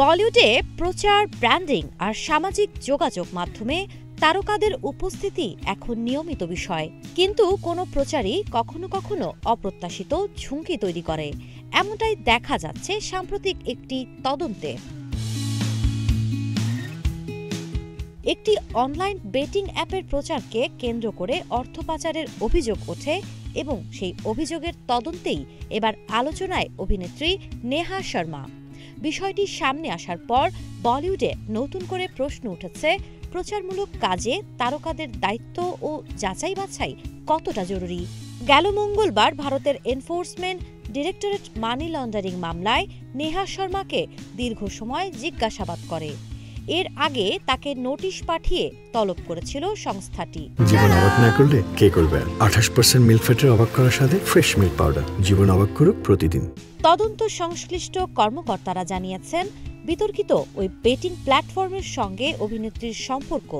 বলিউডে প্রচার, ব্র্যান্ডিং আর সামাজিক যোগাযোগ মাধ্যমে তারকাদের উপস্থিতি এখন নিয়মিত বিষয়। কিন্তু কোনো প্রচারই কখনো কখনো অপ্রত্যাশিত ঝুঁকি তৈরি করে, এমনটাই দেখা যাচ্ছে সাম্প্রতিক একটি তদন্তে। একটি অনলাইন বেটিং অ্যাপের প্রচারকে কেন্দ্র করে অর্থ পাচারের অভিযোগ ওঠে এবং সেই অভিযোগের তদন্তেই এবার আলোচনায় অভিনেত্রী নেহা শর্মা। বিষয়টি সামনে আসার পর বলিউডে নতুন করে প্রশ্ন উঠেছে, প্রচারমূলক কাজে তারকাদের দায়িত্ব ও যাচাই বাছাই কতটা জরুরি। গেল মঙ্গলবার ভারতের এনফোর্সমেন্ট ডিরেক্টরেট মানি লন্ডারিং মামলায় নেহা শর্মাকে দীর্ঘ সময় জিজ্ঞাসাবাদ করে। এর আগে তাকে নোটিশ পাঠিয়ে তলব করেছিল সংস্থাটি। জীবন অবাক না করলে কে করবে? 28% মিল্ক ফ্যাটের অবাক করার সাথে ফ্রেশ মিল্ক পাউডার। জীবন অবাক করুক প্রতিদিন। তদন্ত সংশ্লিষ্ট কর্মকর্তারা জানিয়েছেন, বিতর্কিত ওই বেটিং প্ল্যাটফর্মের সঙ্গে অভিনেত্রীর সম্পর্ক,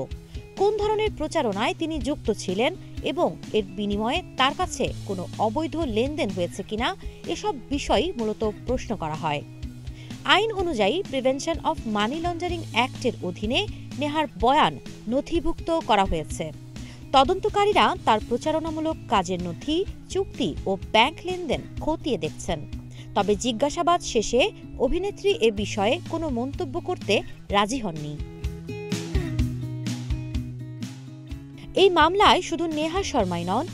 কোন ধরনের প্রচারণায় তিনি যুক্ত ছিলেন এবং এর বিনিময়ে তার কাছে কোনো অবৈধ লেনদেন হয়েছে কিনা, এসব বিষয়ই মূলত প্রশ্ন করা হয়। আইন অনুযায়ী প্রিভেনশন অফ মানি লন্ডারিং অ্যাক্টের অধীনে নেহার বয়ান নথিভুক্ত করা হয়েছে। তদন্তকারীরা তার প্রচারণামূলক কাজের নথি, চুক্তি ও ব্যাংক লেনদেন খতিয়ে দেখছেন। তবে জিজ্ঞাসাবাদ শেষে অভিনেত্রী এ বিষয়ে কোনো মন্তব্য করতে রাজি হননি। এই মামলায় শুধু নেহা শর্মাই নন,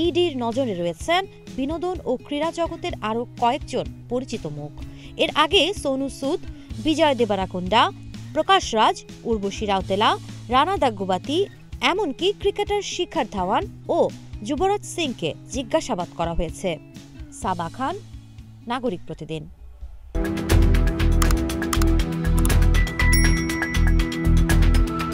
ইডির নজরে রয়েছেন বিনোদন ও ক্রীড়া জগতের আরও কয়েকজন পরিচিত মুখ। এর আগে সোনু সুদ, বিজয় দেবরাকোন্ডা, প্রকাশ রাজ, উর্বশী রাউতেলা, রানা দাগ্গুবাতি, এমনকি ক্রিকেটার শিখর ধাওয়ান ও যুবরাজ সিংকে জিজ্ঞাসাবাদ করা হয়েছে। সাবা খান, নাগরিক প্রতিদিন।